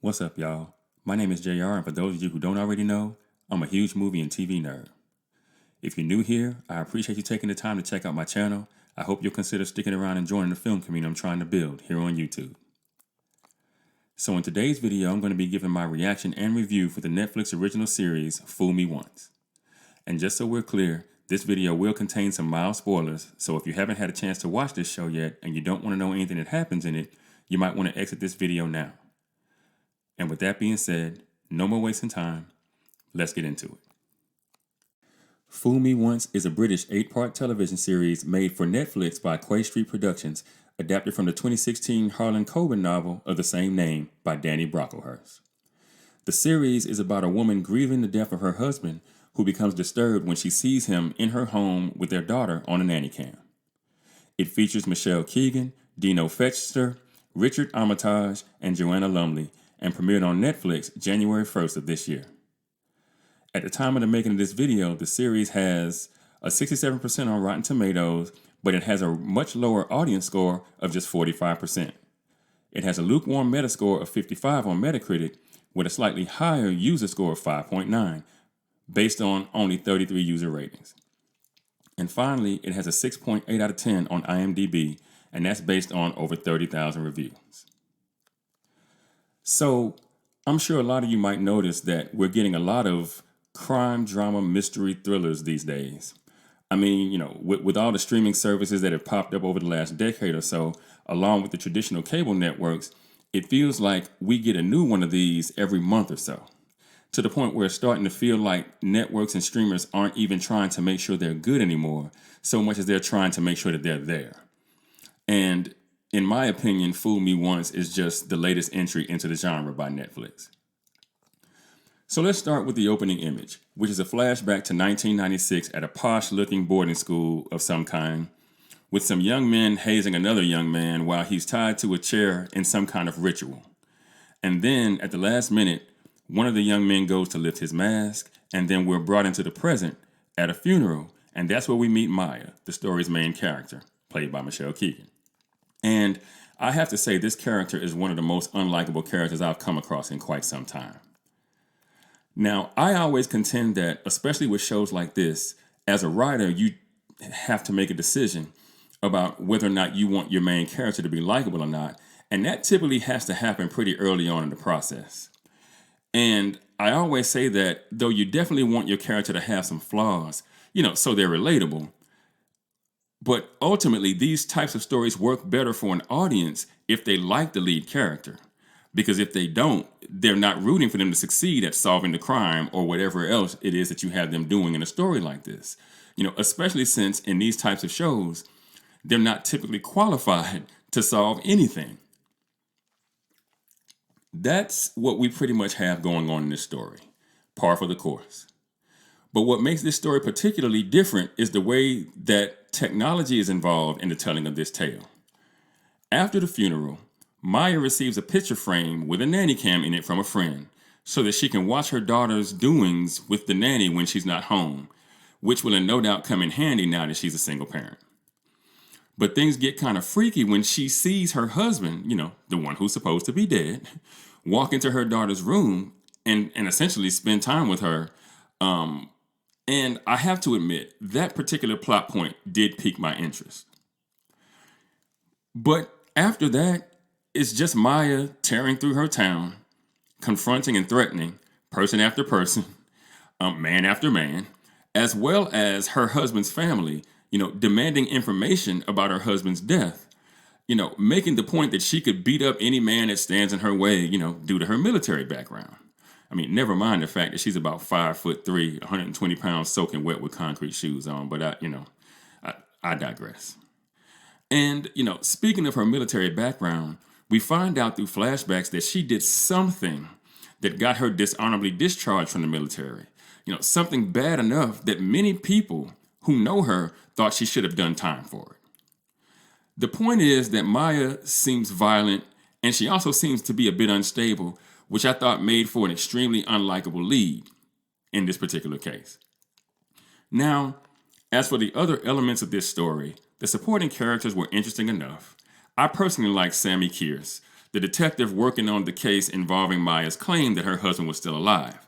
What's up, y'all? My name is JR, and for those of you who don't already know, I'm a huge movie and TV nerd. If you're new here, I appreciate you taking the time to check out my channel. I hope you'll consider sticking around and joining the film community I'm trying to build here on YouTube. So in today's video, I'm going to be giving my reaction and review for the Netflix original series, Fool Me Once. And just so we're clear, this video will contain some mild spoilers, so if you haven't had a chance to watch this show yet and you don't want to know anything that happens in it, you might want to exit this video now. And with that being said, no more wasting time. Let's get into it. Fool Me Once is a British 8-part television series made for Netflix by Quay Street Productions, adapted from the 2016 Harlan Coben novel of the same name by Danny Brocklehurst. The series is about a woman grieving the death of her husband, who becomes disturbed when she sees him in her home with their daughter on a nanny cam. It features Michelle Keegan, Dino Fetchter, Richard Armitage, and Joanna Lumley, and premiered on Netflix January 1st of this year. At the time of the making of this video, the series has a 67% on Rotten Tomatoes, but it has a much lower audience score of just 45%. It has a lukewarm Metascore of 55 on Metacritic, with a slightly higher user score of 5.9, based on only 33 user ratings. And finally, it has a 6.8 out of 10 on IMDb, and that's based on over 30,000 reviews. So, I'm sure a lot of you might notice that we're getting a lot of crime, drama, mystery thrillers these days. I mean, with all the streaming services that have popped up over the last decade or so, along with the traditional cable networks, it feels like we get a new one of these every month or so, to the point where it's starting to feel like networks and streamers aren't even trying to make sure they're good anymore, so much as they're trying to make sure that they're there. And in my opinion, Fool Me Once is just the latest entry into the genre by Netflix. So let's start with the opening image, which is a flashback to 1996 at a posh-looking boarding school of some kind, with some young men hazing another young man while he's tied to a chair in some kind of ritual. And then, at the last minute, one of the young men goes to lift his mask, and then we're brought into the present at a funeral, and that's where we meet Maya, the story's main character, played by Michelle Keegan. And I have to say, this character is one of the most unlikable characters I've come across in quite some time. Now, I always contend that, especially with shows like this, as a writer, you have to make a decision about whether or not you want your main character to be likable or not, and that typically has to happen pretty early on in the process. And I always say that, though you definitely want your character to have some flaws, so they're relatable, but ultimately, these types of stories work better for an audience if they like the lead character. Because if they don't, they're not rooting for them to succeed at solving the crime or whatever else it is that you have them doing in a story like this. Especially since in these types of shows, they're not typically qualified to solve anything. That's what we pretty much have going on in this story. Par for the course. But what makes this story particularly different is the way that technology is involved in the telling of this tale. After the funeral, Maya receives a picture frame with a nanny cam in it from a friend so that she can watch her daughter's doings with the nanny when she's not home, which will no doubt come in handy now that she's a single parent. But things get kind of freaky when she sees her husband, the one who's supposed to be dead, walk into her daughter's room and essentially spend time with her. And I have to admit, that particular plot point did pique my interest. But after that, it's just Maya tearing through her town, confronting and threatening person after person, man after man, as well as her husband's family, demanding information about her husband's death, making the point that she could beat up any man that stands in her way, due to her military background. I mean, never mind the fact that she's about 5'3", 120 pounds, soaking wet with concrete shoes on. But I digress. And speaking of her military background, we find out through flashbacks that she did something that got her dishonorably discharged from the military. Something bad enough that many people who know her thought she should have done time for it. The point is that Maya seems violent, and she also seems to be a bit unstable, which I thought made for an extremely unlikable lead in this particular case. Now, as for the other elements of this story, the supporting characters were interesting enough. I personally like Sammy Kearse, the detective working on the case involving Maya's claim that her husband was still alive.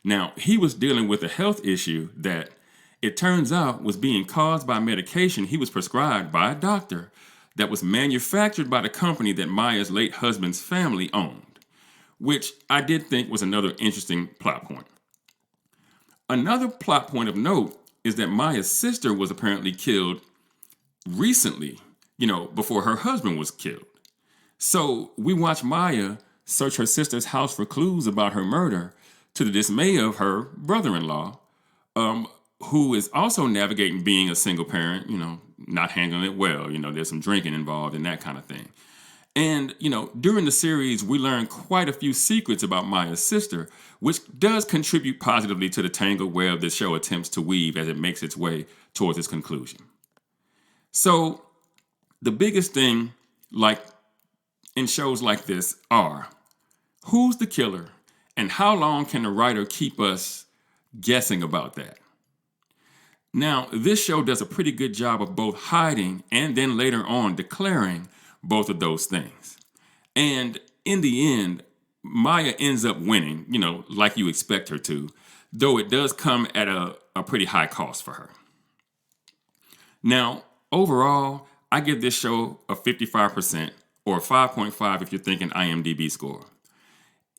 Now, he was dealing with a health issue that it turns out was being caused by medication he was prescribed by a doctor that was manufactured by the company that Maya's late husband's family owned, which I did think was another interesting plot point. Another plot point of note is that Maya's sister was apparently killed recently, before her husband was killed. So we watch Maya search her sister's house for clues about her murder to the dismay of her brother-in-law, who is also navigating being a single parent, not handling it well. There's some drinking involved and that kind of thing. And, during the series, we learn quite a few secrets about Maya's sister, which does contribute positively to the tangled web the show attempts to weave as it makes its way towards its conclusion. So, the biggest thing, like in shows like this, are who's the killer and how long can the writer keep us guessing about that? Now, this show does a pretty good job of both hiding and then later on declaring both of those things. And in the end, Maya ends up winning, like you expect her to, though it does come at a pretty high cost for her. Now, overall, I give this show a 55% or a 5.5 if you're thinking IMDb score.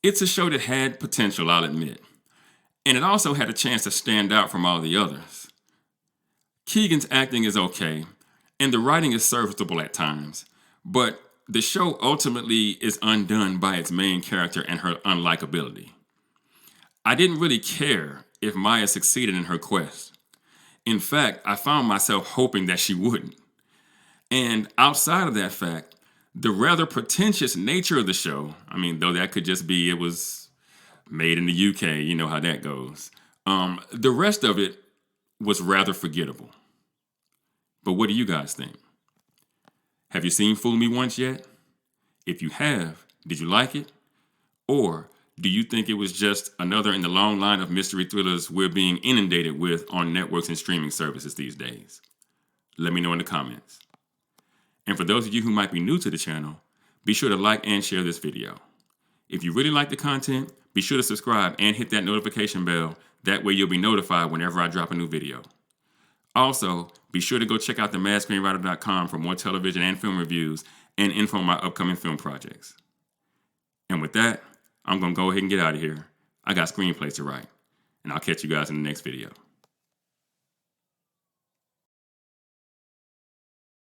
It's a show that had potential, I'll admit. And it also had a chance to stand out from all the others. Keegan's acting is okay, and the writing is serviceable at times, but the show ultimately is undone by its main character and her unlikability. I didn't really care if Maya succeeded in her quest. In fact, I found myself hoping that she wouldn't. And outside of that fact, the rather pretentious nature of the show, though that could just be it was made in the UK, you know how that goes. The rest of it was rather forgettable. But what do you guys think? Have you seen Fool Me Once yet? If you have, did you like it? Or do you think it was just another in the long line of mystery thrillers we're being inundated with on networks and streaming services these days? Let me know in the comments. And for those of you who might be new to the channel, be sure to like and share this video. If you really like the content, be sure to subscribe and hit that notification bell. That way you'll be notified whenever I drop a new video. Also, be sure to go check out themadScreenwriter.com for more television and film reviews and info on my upcoming film projects. And with that, I'm going to go ahead and get out of here. I got screenplays to write, and I'll catch you guys in the next video.